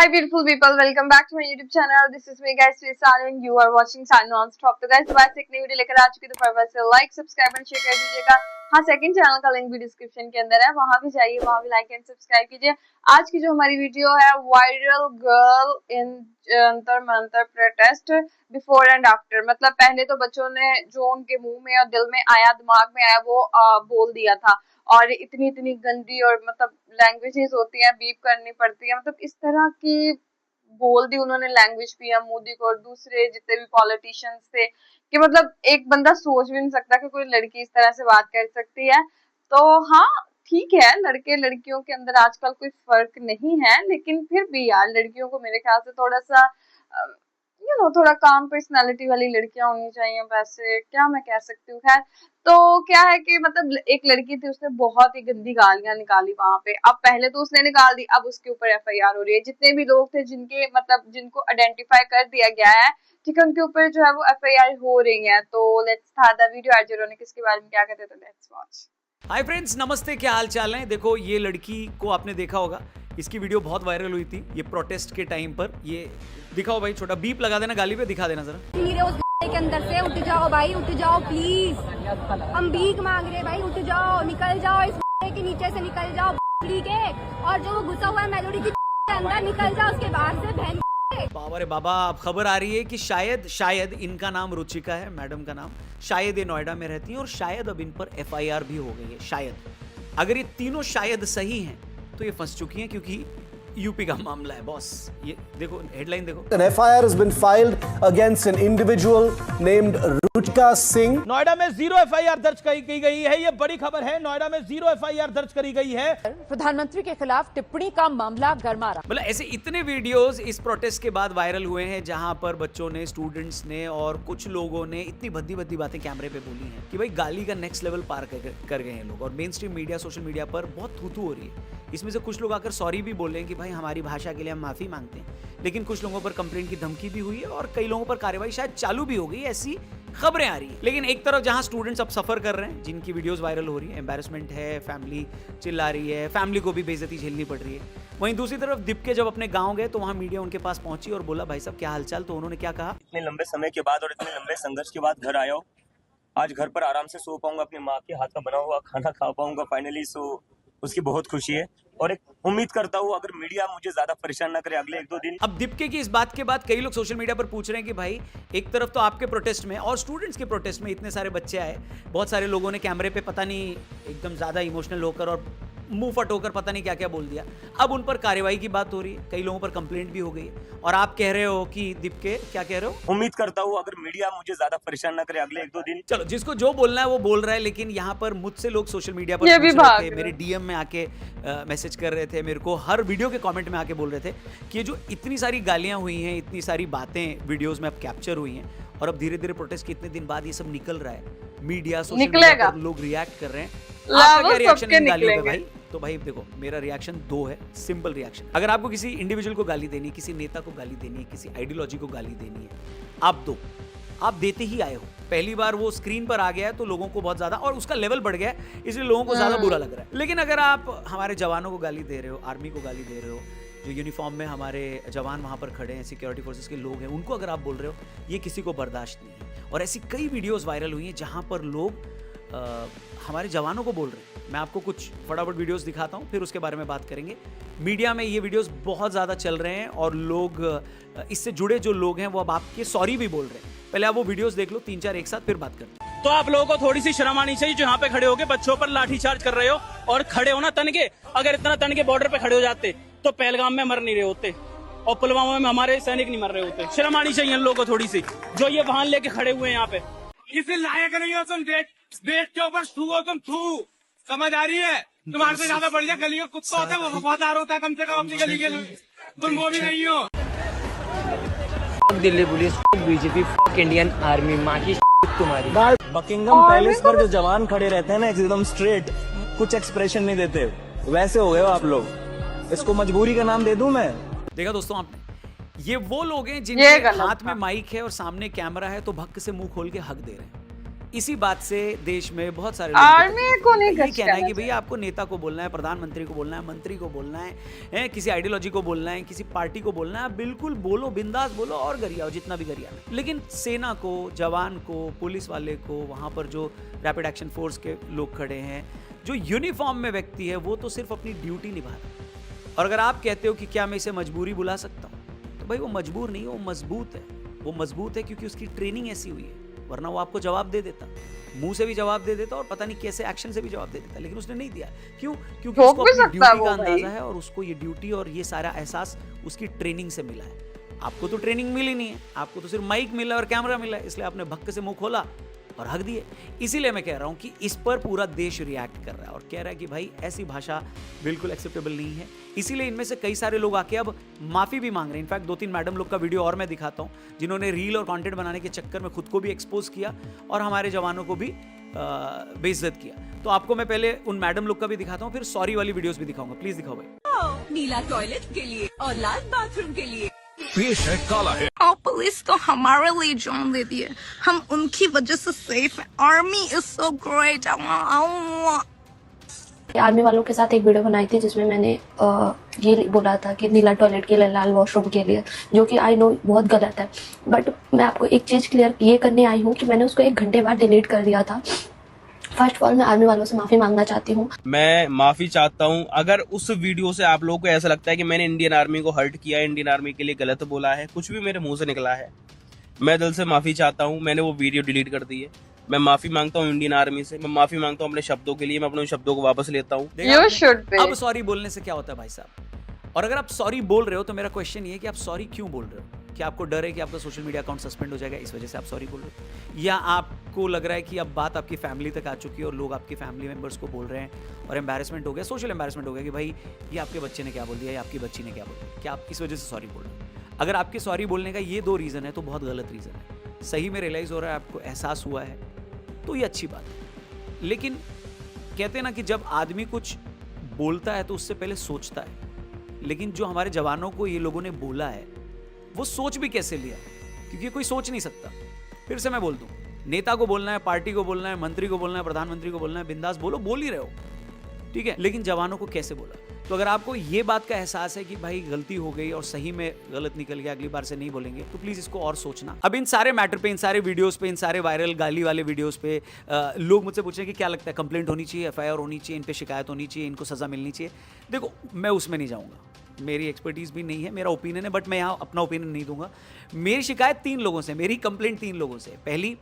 Hi beautiful people, welcome back to my YouTube channel. This is me guys, Sanu and you are watching Sanu Non-Stop. तो guys दोबारा से एक नई video लेकर आ चुकी है, तो फटाफट से लाइक सब्सक्राइब एंड शेयर कर दीजिएगा। हाँ, सेकंड चैनल का लिंक भी डिस्क्रिप्शन के अंदर है, वहां भी जाइए, वहां भी लाइक एंड सब्सक्राइब कीजिए। आज की जो हमारी वीडियो है, viral girl in Jantar Mantar protest before and after. मतलब पहले तो बच्चों ने जो उनके मुंह में और दिल में आया, दिमाग में आया, वो बोल दिया था। और इतनी इतनी गंदी और मतलब लैंग्वेजेस होती हैं, बीप करनी पड़ती है, मतलब इस तरह की बोल दी उन्होंने लैंग्वेज पीएम मोदी को और दूसरे जितने भी पॉलिटिशियंस थे कि मतलब एक बंदा सोच भी नहीं सकता कि कोई लड़की इस तरह से बात कर सकती है। तो हाँ, ठीक है, लड़के लड़कियों के अंदर आजकल कोई फर्क नहीं है, लेकिन फिर भी यार लड़कियों को मेरे ख्याल से थोड़ा सा थोड़ा काम पर्सनालिटी वाली लड़कियां होनी चाहिए। वैसे क्या मैं कह सकती हूँ। खैर, तो क्या है कि मतलब एक लड़की थी, उसने बहुत ही गंदी गालियां निकाली वहां पे। अब पहले तो उसने निकाल दी, अब उसके ऊपर एफआईआर हो रही है। जितने भी लोग थे जिनके मतलब जिनको आइडेंटिफाई कर दिया गया है, ठीक है, उनके ऊपर जो है वो एफआईआर हो रही है। तो लेट्स स्टार्ट द वीडियो। आज उन्होंने किसके बारे में क्या कहते, तो लेट्स वॉच। हाय फ्रेंड्स, नमस्ते, क्या हाल चाल है। देखो, ये लड़की को आपने देखा होगा, इसकी वीडियो बहुत वायरल हुई थी ये प्रोटेस्ट के टाइम पर। ये दिखाओ भाई, छोटा बीप लगा देना, गाली पे दिखा देना जरा। मेरे उस के अंदर से उठ जाओ भाई, उठ जाओ प्लीज। हम भीख मांग रहे भाई, उठ जाओ, निकल जाओ, इस के नीचे से निकल जाओ के। और जो वो घुसा हुआ है मेलोडी के अंदर, निकल जाओ उसके बाहर से बहन। बाबा रे बाबा, अब खबर आ रही है कि शायद इनका नाम रुचिका है, मैडम का नाम। शायद ये नोएडा में रहती हैं और शायद अब इन पर एफआईआर भी हो गई है। शायद अगर ये तीनों शायद सही हैं तो ये फंस चुकी हैं, क्योंकि यूपी का मामला है बॉस। ये देखो हेडलाइन देखो। An FIR has been filed against an individual named Ruchika Singh. Noida में 0 एफआईआर दर्ज की गई है। ये बड़ी खबर है, नोएडा में 0 एफआईआर दर्ज करी गई है। प्रधानमंत्री के खिलाफ टिप्पणी का मामला गरमा रहा। मतलब ऐसे इतने वीडियोस इस प्रोटेस्ट के बाद वायरल हुए हैं, जहां पर बच्चों ने, स्टूडेंट्स ने और कुछ लोगों ने इतनी भद्दी भद्दी बातें कैमरे पे बोली हैं कि भाई गाली का नेक्स्ट लेवल पार कर गए हैं लोग। और main stream media, social media पर बहुत थू हो रही है। इसमें से कुछ लोग आकर सॉरी भी बोल रहे हैं कि भाई हमारी भाषा के लिए हम माफी मांगते हैं, लेकिन कुछ लोगों पर कंप्लेंट की धमकी भी हुई है और कई लोगों पर कार्रवाई शायद चालू भी हो गई, ऐसी खबरें आ रही है। लेकिन एक तरफ जहां स्टूडेंट्स अब सफर कर रहे हैं, जिनकी वीडियोस वायरल हो रही है, एम्बैरेसमेंट है, फैमिली चिल्ला रही है, फैमिली को भी बेइज्जती झेलनी पड़ रही है, वहीं दूसरी तरफ दीपके जब अपने गांव गए तो वहां मीडिया उनके पास पहुंची और बोला, भाई साहब क्या हालचाल। तो उन्होंने क्या कहा, इतने लंबे समय के बाद और इतने लंबे संघर्ष के बाद घर आया हूँ, आज घर पर आराम से सो पाऊंगा, अपनी माँ के हाथ का बना हुआ खाना खा पाऊंगा फाइनली। सो उसकी बहुत खुशी है और एक उम्मीद करता हूँ अगर मीडिया मुझे ज्यादा परेशान ना करे अगले 1-2 दिन। अब दीपके की इस बात के बाद कई लोग सोशल मीडिया पर पूछ रहे हैं कि भाई एक तरफ तो आपके प्रोटेस्ट में और स्टूडेंट्स के प्रोटेस्ट में इतने सारे बच्चे आए, बहुत सारे लोगों ने कैमरे पे पता नहीं एकदम ज्यादा इमोशनल होकर और मुंह फट होकर पता नहीं क्या क्या बोल दिया। अब उन पर कार्रवाई की बात हो रही है, कई लोगों पर कंप्लेंट भी हो गई है। और आप कह रहे हो कि दीपके क्या कह रहे हो, उम्मीद करता हूँ अगर मीडिया मुझे ज्यादा परेशान ना करे अगले 1-2 दिन। चलो, जिसको जो बोलना है वो बोल रहा है। लेकिन यहाँ पर मुझसे लोग सोशल मीडिया पर ये भी पूछ रहे भाग थे, मेरे डीएम में आके मैसेज कर रहे थे, मेरे को हर वीडियो के कमेंट में आके बोल रहे थे कि ये जो इतनी सारी गालियां हुई हैं, इतनी सारी बातें वीडियोस में अब कैप्चर हुई हैं और अब धीरे धीरे प्रोटेस्ट के इतने दिन बाद ये सब निकल रहा है, मीडिया, सोशल मीडिया पर लोग रिएक्ट कर रहे हैं। आपका क्या रिएक्शन इन गालियों पे भाई? तो भाई देखो, मेरा रिएक्शन 2 है, सिंपल रिएक्शन। अगर आपको किसी इंडिविजुअल को गाली देनी है, किसी नेता को गाली देनी है, किसी आइडियोलॉजी को गाली देनी है, आप दो। आप देते ही आए हो, पहली बार वो स्क्रीन पर आ गया है तो लोगों को बहुत ज्यादा, और उसका लेवल बढ़ गया है, इसलिए लोगों को ज्यादा बुरा लग रहा है। लेकिन अगर आप हमारे जवानों को गाली दे रहे हो, आर्मी को गाली दे रहे हो, जो यूनिफॉर्म में हमारे जवान वहां पर खड़े हैं, सिक्योरिटी फोर्सेस के लोग हैं, उनको अगर आप बोल रहे हो, ये किसी को बर्दाश्त नहीं है। और ऐसी कई वीडियोस वायरल हुई हैं जहां पर लोग हमारे जवानों को बोल रहे हैं। मैं आपको कुछ फटाफट वीडियोस दिखाता हूं, फिर उसके बारे में बात करेंगे। मीडिया में ये वीडियोस बहुत ज़्यादा चल रहे हैं और लोग, इससे जुड़े जो लोग हैं वो अब आपके सॉरी भी बोल रहे हैं। पहले आप वो वीडियोस देख लो 3-4 एक साथ, फिर बात करते हैं। तो आप लोगों को थोड़ी सी शर्म आनी चाहिए जो यहाँ पे खड़े होके बच्चों पर लाठीचार्ज कर रहे हो और खड़े हो ना तन के। अगर इतना तन के बॉर्डर पे खड़े हो जाते तो पहलगाम में मर नहीं रहे होते और पुलवामा में हमारे सैनिक नहीं मर रहे होते। शर्म आनी चाहिए इन लोगों को थोड़ी सी, जो ये वाहन लेके खड़े हुए हैं यहाँ पे। इसे लायक नहीं हो तुम, देश के ऊपर थू हो तुम, थू। समझ आ रही है? तुम्हारे से ज्यादा बढ़िया गली का कुत्ता होता है, वो वफादार होता है कम से कम अपनी गली के लिए। तुम वो भी नहीं हो। Delhi police, BJP, Indian army, माँ की तुम्हारी। बकिंगम पैलेस पर जो जवान खड़े रहते हैं ना, एकदम स्ट्रेट, कुछ एक्सप्रेशन नहीं देते, वैसे हो गए हो आप लोग। इसको मजबूरी का नाम दे दूं मैं? देखा दोस्तों आपने, ये वो लोग हैं जिनके हाथ में माइक है और सामने कैमरा है तो भक्क से मुंह खोल के हक दे रहे हैं। इसी बात से देश में बहुत सारे लोग आर्मी को नहीं ये कहना है कि खचकाना भैया आपको नेता को बोलना है, प्रधानमंत्री को बोलना है, मंत्री को बोलना है, किसी आइडियोलॉजी को बोलना है, किसी पार्टी को बोलना है, बिल्कुल बोलो, बिंदास बोलो और गरियाओ जितना भी गरियाना। लेकिन सेना को, जवान को, पुलिस वाले को, वहाँ पर जो रैपिड एक्शन फोर्स के लोग खड़े हैं, जो यूनिफॉर्म में व्यक्ति है, वो तो सिर्फ अपनी ड्यूटी निभा रहा है। और अगर आप कहते हो कि क्या मैं इसे मजबूरी बुला सकता हूँ, तो भाई वो मजबूर नहीं है, वो मजबूत है। वो मजबूत है क्योंकि उसकी ट्रेनिंग ऐसी हुई है, वरना वो आपको जवाब दे देता, मुंह से भी जवाब दे देता और पता नहीं कैसे एक्शन से भी जवाब दे देता, लेकिन उसने नहीं दिया। क्यों? क्योंकि उसको अपनी ड्यूटी का अंदाजा है और उसको ये ड्यूटी और ये सारा एहसास उसकी ट्रेनिंग से मिला है। आपको तो ट्रेनिंग मिली नहीं है, आपको तो सिर्फ माइक मिला और कैमरा मिला है, इसलिए आपने भक्क से मुंह खोला और हक दिए। इसीलिए मैं कह रहा हूं कि इस पर पूरा देश रिएक्ट कर रहा है और कह रहा है कि भाई ऐसी भाषा बिल्कुल एक्सेप्टेबल नहीं है। इसीलिए इनमें से कई सारे लोग आके अब माफी भी मांग रहे हैं। इनफैक्ट 2-3 मैडम लोग का वीडियो और मैं दिखाता हूं, जिन्होंने रील और कंटेंट बनाने के चक्कर में खुद को भी एक्सपोज किया और हमारे जवानों को भी बेइज्जत किया। तो आपको मैं पहले उन मैडम लोग का भी दिखाता हूं, फिर सॉरी वाली वीडियोस भी दिखाऊंगा। प्लीज दिखाओ भाई। नीला टॉयलेट के लिए और लाल बाथरूम के लिए। और पुलिस तो हमारे लिए जान देती है, हम उनकी वजह से सेफ है। Army is so great. Army वालों के साथ एक वीडियो बनाई थी जिसमें मैंने ये बोला था कि नीला टॉयलेट के लिए, लाल वॉशरूम के लिए, जो कि आई नो बहुत गलत है। बट मैं आपको एक चीज़ क्लियर ये करने आई हूँ कि मैंने उसको 1 घंटे बाद डिलीट कर दिया था। फर्स्ट ऑफ ऑल मैं आर्मी वालों से माफी मांगना चाहती हूँ। मैं माफी चाहता हूँ अगर उस वीडियो से आप लोगों को ऐसा लगता है कि मैंने इंडियन आर्मी को हर्ट किया, इंडियन आर्मी के लिए गलत बोला है, कुछ भी मेरे मुंह से निकला है, मैं दिल से माफी चाहता हूँ। मैंने वो वीडियो डिलीट कर दी है। मैं माफी मांगता हूँ इंडियन आर्मी से, मैं माफी मांगता हूँ अपने शब्दों के लिए, मैं अपने शब्दों को वापस लेता हूँ। अब सॉरी बोलने से क्या होता है भाई साहब? और अगर आप सॉरी बोल रहे हो तो मेरा क्वेश्चन ये है कि आप सॉरी क्यों बोल रहे हो? क्या आपको डर है कि आपका सोशल मीडिया अकाउंट सस्पेंड हो जाएगा, इस वजह से आप सॉरी बोल रहे हो? या आपको लग रहा है कि अब बात आपकी फैमिली तक आ चुकी है और लोग आपके फैमिली मेंबर्स को बोल रहे हैं और एम्बैरेसमेंट हो गया, सोशल एम्बैरेसमेंट हो गया कि भाई ये आपके बच्चे ने क्या बोल दिया या आपकी बच्ची ने क्या बोल दिया, क्या आप इस वजह से सॉरी बोल रहे हो? अगर आपके सॉरी बोलने का ये 2 रीज़न है तो बहुत गलत रीज़न है। सही में रियलाइज़ हो रहा है, आपको एहसास हुआ है, तो ये अच्छी बात है। लेकिन कहते हैं ना कि जब आदमी कुछ बोलता है तो उससे पहले सोचता है, लेकिन जो हमारे जवानों को ये लोगों ने बोला है वो सोच भी कैसे लिया, क्योंकि कोई सोच नहीं सकता। फिर से मैं बोल दूं, नेता को बोलना है, पार्टी को बोलना है, मंत्री को बोलना है, प्रधानमंत्री को बोलना है, बिंदास बोलो, बोल ही रहे हो, ठीक है, लेकिन जवानों को कैसे बोला? तो अगर आपको ये बात का एहसास है कि भाई गलती हो गई और सही में गलत निकल गया, अगली बार से नहीं बोलेंगे, तो प्लीज इसको और सोचना। अब इन सारे मैटर पे, इन सारे वीडियोस पे, इन सारे वायरल गाली वाले वीडियोस पे लोग मुझसे पूछ रहे हैं कि क्या लगता है, कंप्लेंट होनी चाहिए, FIR होनी चाहिए, इन पे शिकायत होनी चाहिए, इनको सजा मिलनी चाहिए। देखो, मैं उसमें नहीं जाऊंगा, मेरी एक्सपर्टीज भी नहीं है, मेरा ओपिनियन है, बट मैं यहाँ अपना ओपिनियन नहीं दूंगा। मेरी शिकायत 3 लोगों से, मेरी कंप्लेंट 3 लोगों से। पहली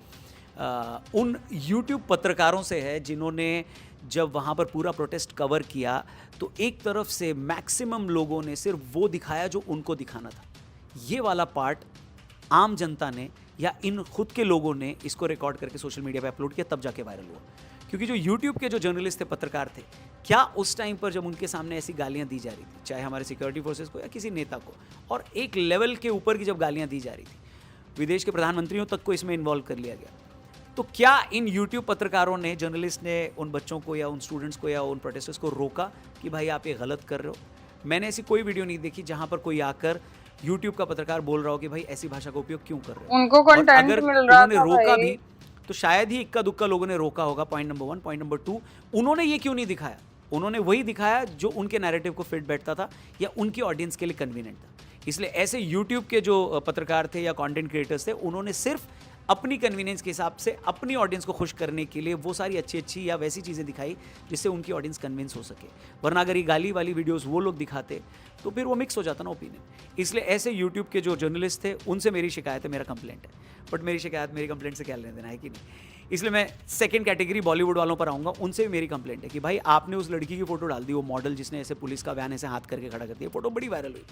उन YouTube पत्रकारों से है जिन्होंने जब वहाँ पर पूरा प्रोटेस्ट कवर किया तो एक तरफ से मैक्सिमम लोगों ने सिर्फ वो दिखाया जो उनको दिखाना था। ये वाला पार्ट आम जनता ने या इन खुद के लोगों ने इसको रिकॉर्ड करके सोशल मीडिया पे अपलोड किया, तब जाके वायरल हुआ। क्योंकि जो YouTube के जो जर्नलिस्ट थे, पत्रकार थे, क्या उस टाइम पर जब उनके सामने ऐसी गालियां दी जा रही थी, चाहे हमारे सिक्योरिटी फोर्सेस को या किसी नेता को, और एक लेवल के ऊपर की जब गालियां दी जा रही थी, विदेश के प्रधानमंत्रियों तक को इसमें इन्वॉल्व कर लिया गया, तो क्या इन YouTube पत्रकारों ने, जर्नलिस्ट ने उन बच्चों को या उन स्टूडेंट्स को या उन प्रोटेस्टर्स को रोका कि भाई आप ये गलत कर रहे हो? मैंने ऐसी कोई वीडियो नहीं देखी जहां पर कोई आकर YouTube का पत्रकार बोल रहा हो कि भाई ऐसी भाषा का उपयोग क्यों कर रहे हो। उनको कंटेंट मिल रहा था, रोका भी तो शायद ही इक्का दुक्का लोगों ने रोका होगा। Point number 1। पॉइंट नंबर 2, उन्होंने ये क्यों नहीं दिखाया? उन्होंने वही दिखाया जो उनके नैरेटिव को फिट बैठता था या उनकी ऑडियंस के लिए कन्वीनियंट था। इसलिए ऐसे YouTube के जो पत्रकार थे या कंटेंट क्रिएटर्स थे, उन्होंने सिर्फ अपनी कन्वीनियंस के हिसाब से अपनी ऑडियंस को खुश करने के लिए वो सारी अच्छी अच्छी या वैसी चीज़ें दिखाई जिससे उनकी ऑडियंस कन्विंस हो सके। वरना अगर ये गाली वाली वीडियोस वो लोग दिखाते तो फिर वो मिक्स हो जाता ना ओपिनियन। इसलिए ऐसे यूट्यूब के जो जर्नलिस्ट थे उनसे मेरी शिकायत है, मेरा कंप्लेंट है। बट मेरी शिकायत मेरी कंप्लेंट से क्या लेना देना है कि नहीं। इसलिए मैं सेकंड कैटेगरी बॉलीवुड वालों पर आऊँगा। उनसे भी मेरी कंप्लेंट है कि भाई आपने उस लड़की की फोटो डाल दी, वो मॉडल जिसने ऐसे पुलिस का वैन ऐसे हाथ करके खड़ा कर दिया, फोटो बड़ी वायरल हुई,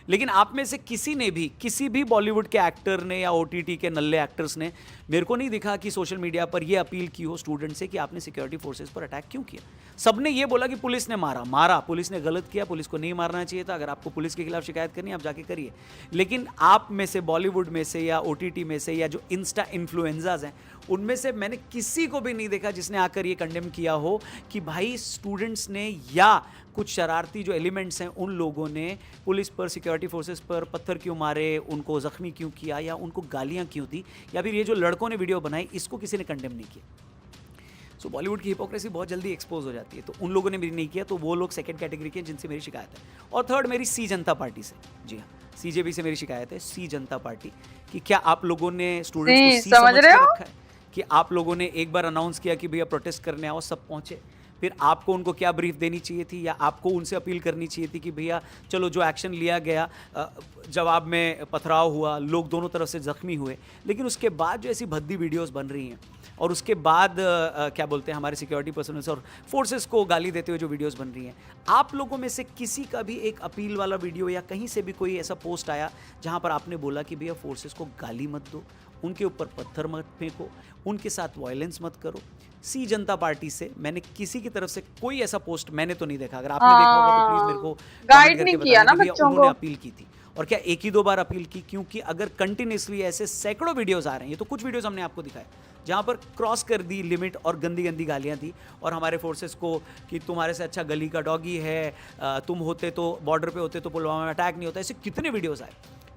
लेकिन आप में से किसी ने भी, किसी भी बॉलीवुड के एक्टर ने या OTT के नल्ले एक्टर्स ने मेरे को नहीं दिखा कि सोशल मीडिया पर ये अपील की हो स्टूडेंट से कि आपने सिक्योरिटी फोर्सेस पर अटैक क्यों किया। सबने ये बोला कि पुलिस ने मारा, पुलिस ने गलत किया, पुलिस को नहीं मारना चाहिए था। अगर आपको पुलिस के खिलाफ शिकायत करनी है आप जाके करिए। लेकिन आप में से, बॉलीवुड में से या OTT में से या जो इंस्टा इन्फ्लुएंसर्स हैं, उनमें से मैंने किसी को भी नहीं देखा जिसने आकर ये कंडेम किया हो कि भाई स्टूडेंट्स ने या कुछ शरारती जो एलिमेंट्स हैं उन लोगों ने पुलिस पर, सिक्योरिटी फोर्सेस पर पत्थर क्यों मारे, उनको ज़ख्मी क्यों किया या उनको गालियाँ क्यों दी, या फिर ये जो लड़कों ने वीडियो बनाई इसको किसी ने कंडेम नहीं किया। सो बॉलीवुड की हिपोक्रेसी बहुत जल्दी एक्सपोज हो जाती है। तो उन लोगों ने भी नहीं किया, तो वो लोग सेकंड कैटेगरी के हैं जिनसे मेरी शिकायत है। और थर्ड मेरी सी जनता पार्टी से, जी हाँ, सीजेपी से मेरी शिकायत है, सी जनता पार्टी, कि क्या आप लोगों ने स्टूडेंट्स को सी समझ के रखा है कि आप लोगों ने एक बार अनाउंस किया कि भैया प्रोटेस्ट करने आओ, सब पहुंचे, फिर आपको उनको क्या ब्रीफ देनी चाहिए थी या आपको उनसे अपील करनी चाहिए थी कि भैया चलो जो एक्शन लिया गया, जवाब में पथराव हुआ, लोग दोनों तरफ से जख्मी हुए, लेकिन उसके बाद जो ऐसी भद्दी वीडियोस बन रही हैं और उसके बाद क्या बोलते हैं हमारे सिक्योरिटी पर्सनल्स और फोर्सेस को गाली देते हुए जो वीडियोस बन रही हैं, आप लोगों में से किसी का भी एक अपील वाला वीडियो या कहीं से भी कोई ऐसा पोस्ट आया जहां पर आपने बोला कि भैया फोर्सेस को गाली मत दो, उनके ऊपर पत्थर मत फेंको, उनके साथ वायलेंस मत करो? सी जनता पार्टी से मैंने किसी की तरफ से कोई ऐसा पोस्ट मैंने तो नहीं देखा। अगर आपने देखा होगा तो प्लीज मेरे को गाइड नहीं किया ना बच्चों को। उन्होंने अपील की थी, और क्या एक ही दो बार अपील की? क्योंकि अगर कंटिन्यूसली ऐसे सैकड़ों वीडियोस आ रहे हैं, ये तो कुछ वीडियोस हमने आपको दिखाए जहां पर क्रॉस कर दी लिमिट और गंदी गंदी गालियां दी, और हमारे फोर्सेस को कि तुम्हारे से अच्छा गली का डॉगी है, तुम होते तो बॉर्डर पे होते तो पुलवामा में अटैक नहीं होता, ऐसे कितने वीडियोस आए।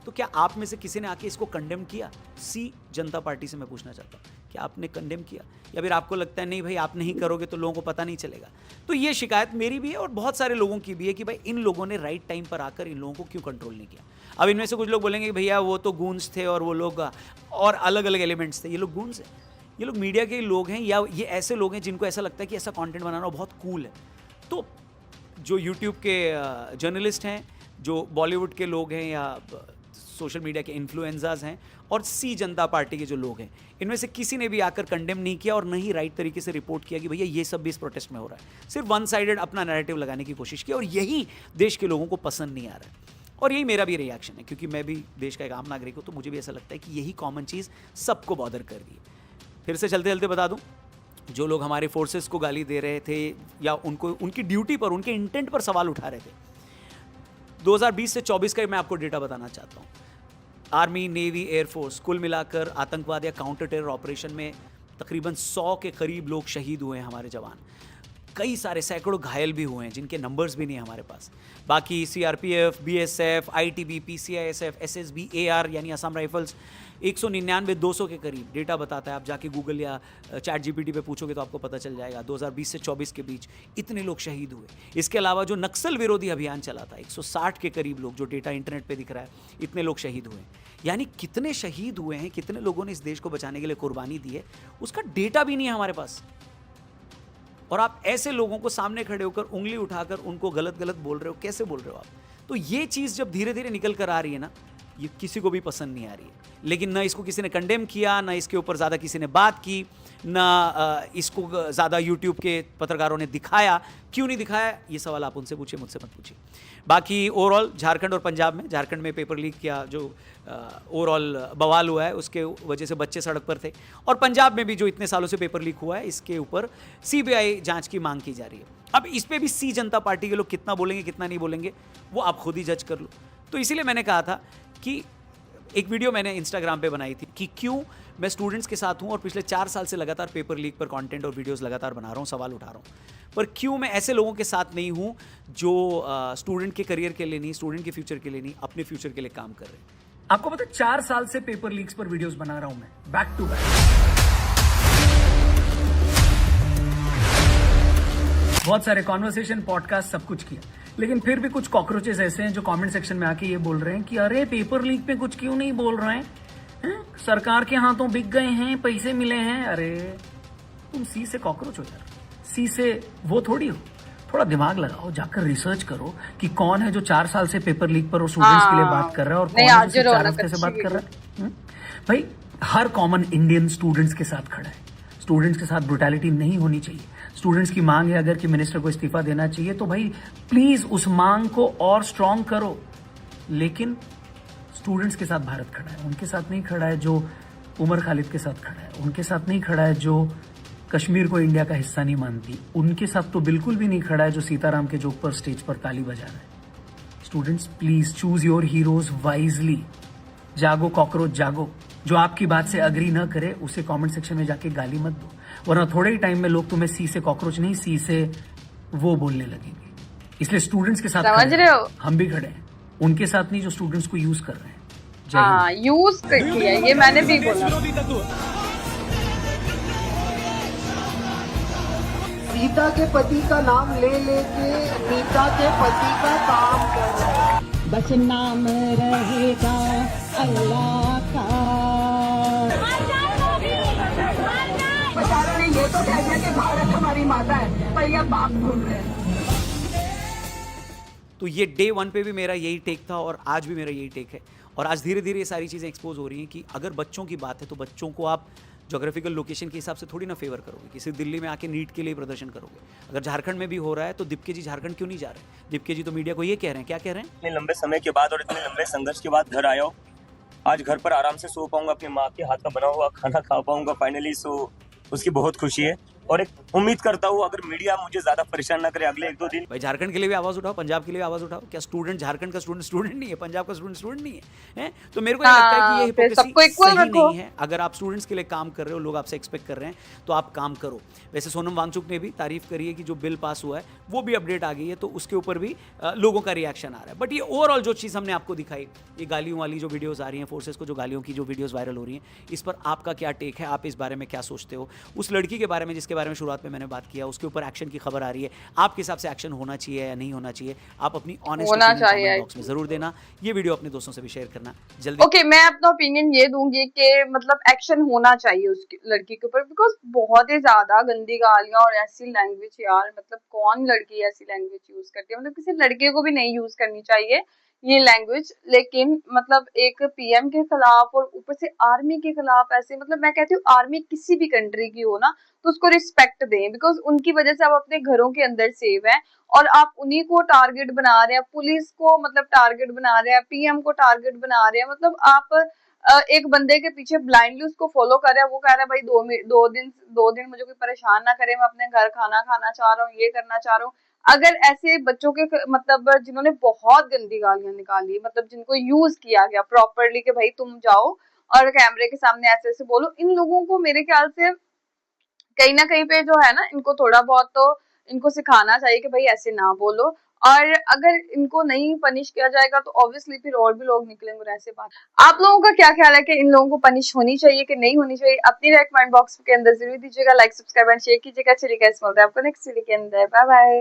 तो क्या आप में से किसी ने आके इसको कंडेम किया? सी जनता पार्टी से मैं पूछना चाहता हूँ, क्या आपने कंडेम किया, या फिर आपको लगता है नहीं भाई आप नहीं करोगे तो लोगों को पता नहीं चलेगा? तो ये शिकायत मेरी भी है और बहुत सारे लोगों की भी है कि भाई इन लोगों ने राइट टाइम पर आकर इन लोगों को क्यों कंट्रोल नहीं किया। अब इनमें से कुछ लोग बोलेंगे कि भैया वो तो गूंज थे और वो लोग और अलग अलग एलिमेंट्स थे। ये लोग गूंज हैं, ये लोग मीडिया के लोग हैं, या ये ऐसे लोग हैं जिनको ऐसा लगता है कि ऐसा कंटेंट बनाना बहुत कूल है। तो जो यूट्यूब के जर्नलिस्ट हैं, जो बॉलीवुड के लोग हैं या सोशल मीडिया के इन्फ्लुएंसर्स हैं, और सी जनता पार्टी के जो लोग हैं, इनमें से किसी ने भी आकर कंडेम नहीं किया और नहीं राइट तरीके से रिपोर्ट किया कि भैया ये सब भी इस प्रोटेस्ट में हो रहा है। सिर्फ वन साइडेड अपना नैरेटिव लगाने की कोशिश की, और यही देश के लोगों को पसंद नहीं आ रहा है। और यही मेरा भी रिएक्शन है, क्योंकि मैं भी देश का एक आम नागरिक हूँ, तो मुझे भी ऐसा लगता है कि यही कॉमन चीज़ सबको बॉदर कर दी है। फिर से चलते चलते बता दूँ, जो लोग हमारे फोर्सेस को गाली दे रहे थे या उनको उनकी ड्यूटी पर, उनके इंटेंट पर सवाल उठा रहे थे, 2020 से 24 का मैं आपको डेटा बताना चाहता हूँ। आर्मी, नेवी, एयरफोर्स, कुल मिलाकर आतंकवाद या काउंटर टेरर ऑपरेशन में तकरीबन 100 के करीब लोग शहीद हुए हैं हमारे जवान। कई सारे सैकड़ों घायल भी हुए हैं जिनके नंबर्स भी नहीं है हमारे पास। बाकी CRPF, BSF, ITB, PCISF, SSB, AR यानी असम राइफल्स 199-200 के करीब डेटा बताता है। आप जाके गूगल या चैट जीपीटी पे पूछोगे तो आपको पता चल जाएगा। 2020 से 24 के बीच इतने लोग शहीद हुए। इसके अलावा जो नक्सल विरोधी अभियान चला था, 160 के करीब लोग, जो डेटा इंटरनेट पे दिख रहा है, इतने लोग शहीद हुए। यानी कितने शहीद हुए हैं, कितने लोगों ने इस देश को बचाने के लिए कुर्बानी दी है, उसका डेटा भी नहीं है हमारे पास। और आप ऐसे लोगों को सामने खड़े होकर उंगली उठाकर उनको गलत गलत बोल रहे हो, कैसे बोल रहे हो आप? तो ये चीज़ जब धीरे धीरे निकल कर आ रही है ना, ये किसी को भी पसंद नहीं आ रही है। लेकिन ना इसको किसी ने कंडेम किया, ना इसके ऊपर ज़्यादा किसी ने बात की, ना इसको ज़्यादा यूट्यूब के पत्रकारों ने दिखाया। क्यों नहीं दिखाया, ये सवाल आप उनसे पूछिए, मुझसे मत पूछिए। बाकी ओवरऑल झारखंड और पंजाब में, झारखंड में पेपर लीक किया जो ओवरऑल बवाल हुआ है, उसके वजह से बच्चे सड़क पर थे, और पंजाब में भी जो इतने सालों से पेपर लीक हुआ है, इसके ऊपर सीबीआई जांच की मांग की जा रही है। अब इस पे भी सी जनता पार्टी के लोग कितना बोलेंगे कितना नहीं बोलेंगे, वो आप खुद ही जज कर लो। तो इसीलिए मैंने कहा था कि एक वीडियो मैंने इंस्टाग्राम पे बनाई थी कि क्यों मैं स्टूडेंट्स के साथ हूं और पिछले 4 साल से लगातार पेपर लीक पर कंटेंट और वीडियोस लगातार बना रहा हूं, सवाल उठा रहा हूं, पर क्यों मैं ऐसे लोगों के साथ नहीं हूं जो स्टूडेंट के करियर के लिए नहीं, स्टूडेंट के फ्यूचर के लिए नहीं, अपने फ्यूचर के लिए काम कर रहे हैं। आपको पता है 4 साल से पेपर लीक्स पर वीडियोस बना रहा हूं मैं, बैक टू बैक। बहुत सारे कॉन्वर्सेशन, पॉडकास्ट, सब कुछ किया, लेकिन फिर भी कुछ कॉकरोचेस ऐसे हैं जो कमेंट सेक्शन में आके ये बोल रहे हैं कि अरे पेपर लीक पे कुछ क्यों नहीं बोल रहे हैं, सरकार के हाथों बिक गए हैं, पैसे मिले हैं। अरे तुम सी से कॉकरोच हो यार, सी से वो थोड़ी हो। थोड़ा दिमाग लगाओ, जाकर रिसर्च करो कि कौन है जो 4 साल से पेपर लीक पर और स्टूडेंट्स के लिए बात कर रहा है, और कौन है जो 4 हफ्ते से बात कर रहा है। भाई हर कॉमन इंडियन स्टूडेंट्स के साथ खड़ा है, स्टूडेंट्स के साथ ब्रुटैलिटी नहीं होनी चाहिए। स्टूडेंट्स की मांग है अगर कि मिनिस्टर को इस्तीफा देना चाहिए, तो भाई प्लीज उस मांग को और स्ट्रांग करो। लेकिन स्टूडेंट्स के साथ भारत खड़ा है, उनके साथ नहीं खड़ा है जो उमर खालिद के साथ खड़ा है, उनके साथ नहीं खड़ा है जो कश्मीर को इंडिया का हिस्सा नहीं मानती, उनके साथ तो बिल्कुल भी नहीं खड़ा है जो सीताराम के जोक पर स्टेज पर ताली बजा रहा है। Students please choose your heroes wisely. जागो कॉकरोच जागो। जो आपकी बात से अग्री न करे उसे कमेंट सेक्शन में जाके गाली मत दो, वरना थोड़े ही टाइम में लोग तुम्हें सी से कॉकरोच नहीं, सी से वो बोलने लगेंगे। इसलिए स्टूडेंट्स के साथ समझ रहे हो? हम भी खड़े हैं, उनके साथ नहीं जो स्टूडेंट्स को यूज कर रहे हैं। हाँ, यूज किया, ये मैंने भी बोला। सीता के पति का नाम ले लेके मीता के पति का काम कर रहा है। बस नाम रहेगा अल्लाह का। बेचारों ने ये तो कह दिया कि भारत हमारी माता है, पर ये बाप भूल रहे हैं। तो ये डे 1 पे भी मेरा यही टेक था और आज भी मेरा यही टेक है। और आज धीरे धीरे ये सारी चीज़ें एक्सपोज हो रही हैं कि अगर बच्चों की बात है तो बच्चों को आप जोग्राफिकल लोकेशन के हिसाब से थोड़ी ना फेवर करोगे कि सिर्फ दिल्ली में आके नीट के लिए प्रदर्शन करोगे। अगर झारखंड में भी हो रहा है तो दीपके जी झारखंड क्यों नहीं जा रहे? दीपके जी तो मीडिया को ये कह रहे हैं, क्या कह रहे हैं? इतने लंबे समय के बाद और इतने लंबे संघर्ष के बाद घर आया हूँ। आज घर पर आराम से सो पाऊंगा, अपनी माँ के हाथ का बना हुआ खाना खा पाऊंगा फाइनली। सो उसकी बहुत खुशी है और एक उम्मीद करता हूँ अगर मीडिया मुझे ज्यादा परेशान ना करे अगले 1-2 दिन। भाई झारखंड के लिए भी आवाज उठाओ, पंजाब के लिए आवाज उठाओ। क्या स्टूडेंट झारखंड का स्टूडेंट नहीं है, पंजाब का स्टूडेंट नहीं है? तो मेरे को ये लगता है कि ये हिपोक्रेसी सही नहीं है। अगर आप स्टूडेंट्स के लिए काम कर रहे हो, लोग आपसे एक्सपेक्ट कर रहे हैं, तो आप काम करो। वैसे सोनम वांगचुक ने भी तारीफ करी है कि जो बिल पास हुआ है वो भी अपडेट आ गई है, तो उसके ऊपर भी लोगों का रिएक्शन आ रहा है। बट ये ओवरऑल जो चीज़ हमने आपको दिखाई, ये गालियों वाली जो वीडियोस आ रही हैं, फोर्सेस को जो गालियों की जो वीडियोस वायरल हो रही हैं, इस पर आपका क्या टेक है? आप इस बारे में क्या सोचते हो? उस लड़की के बारे में जिसके बारे में शुरुआत में मैंने बात किया, उसके ऊपर एक्शन की खबर आ रही है, आपके हिसाब से एक्शन होना चाहिए या नहीं होना चाहिए? आप अपनी ऑनेस्ट ओपिनियन कमेंट बॉक्स में जरूर देना। ये वीडियो अपने दोस्तों से भी शेयर करना जल्दी। ओके, मैं अपना ओपिनियन ये दूंगी कि मतलब एक्शन होना चाहिए उस लड़की के ऊपर, बिकॉज बहुत ही ज्यादा गंदी गालियां और ऐसी लैंग्वेज यार, मतलब कौन लड़की ऐसी लैंग्वेज यूज करती है? मतलब किसी लड़के को भी नहीं यूज करनी चाहिए ये लैंग्वेज। लेकिन मतलब एक पीएम के खिलाफ और ऊपर से आर्मी के खिलाफ ऐसे, मतलब मैं कहती हूँ आर्मी किसी भी कंट्री की हो ना तो उसको रिस्पेक्ट दें, बिकॉज उनकी वजह से आप अपने घरों के अंदर सेव हैं और आप उन्हीं को टारगेट बना रहे हैं, पुलिस को मतलब टारगेट बना रहे हैं, पीएम को टारगेट बना रहे हैं। मतलब आप एक बंदे के पीछे ब्लाइंडली उसको फॉलो कर रहे हैं, वो कह रहा है भाई दो दिन मुझे कोई परेशान ना करे, मैं अपने घर खाना खाना चाह रहा हूँ, ये करना चाह रहा हूँ। अगर ऐसे बच्चों के मतलब जिन्होंने बहुत गंदी गालियां निकाली, मतलब जिनको यूज किया गया प्रॉपरली कि भाई तुम जाओ और कैमरे के सामने ऐसे ऐसे बोलो, इन लोगों को मेरे ख्याल से कहीं ना कहीं पे जो है ना, इनको थोड़ा बहुत तो इनको सिखाना चाहिए कि भाई ऐसे ना बोलो। और अगर इनको नहीं पनिश किया जाएगा तो ऑब्वियसली फिर और भी लोग निकलेंगे और ऐसे बात। आप लोगों का क्या ख्याल है कि इन लोगों को पनिश होनी चाहिए कि नहीं होनी चाहिए? अपनी राय कमेंट बॉक्स के अंदर जरूर दीजिएगा, लाइक सब्सक्राइब एंड शेयर कीजिएगा। चलिए गाइस, मिलते हैं आपको नेक्स्ट वीडियो के अंदर। Bye bye.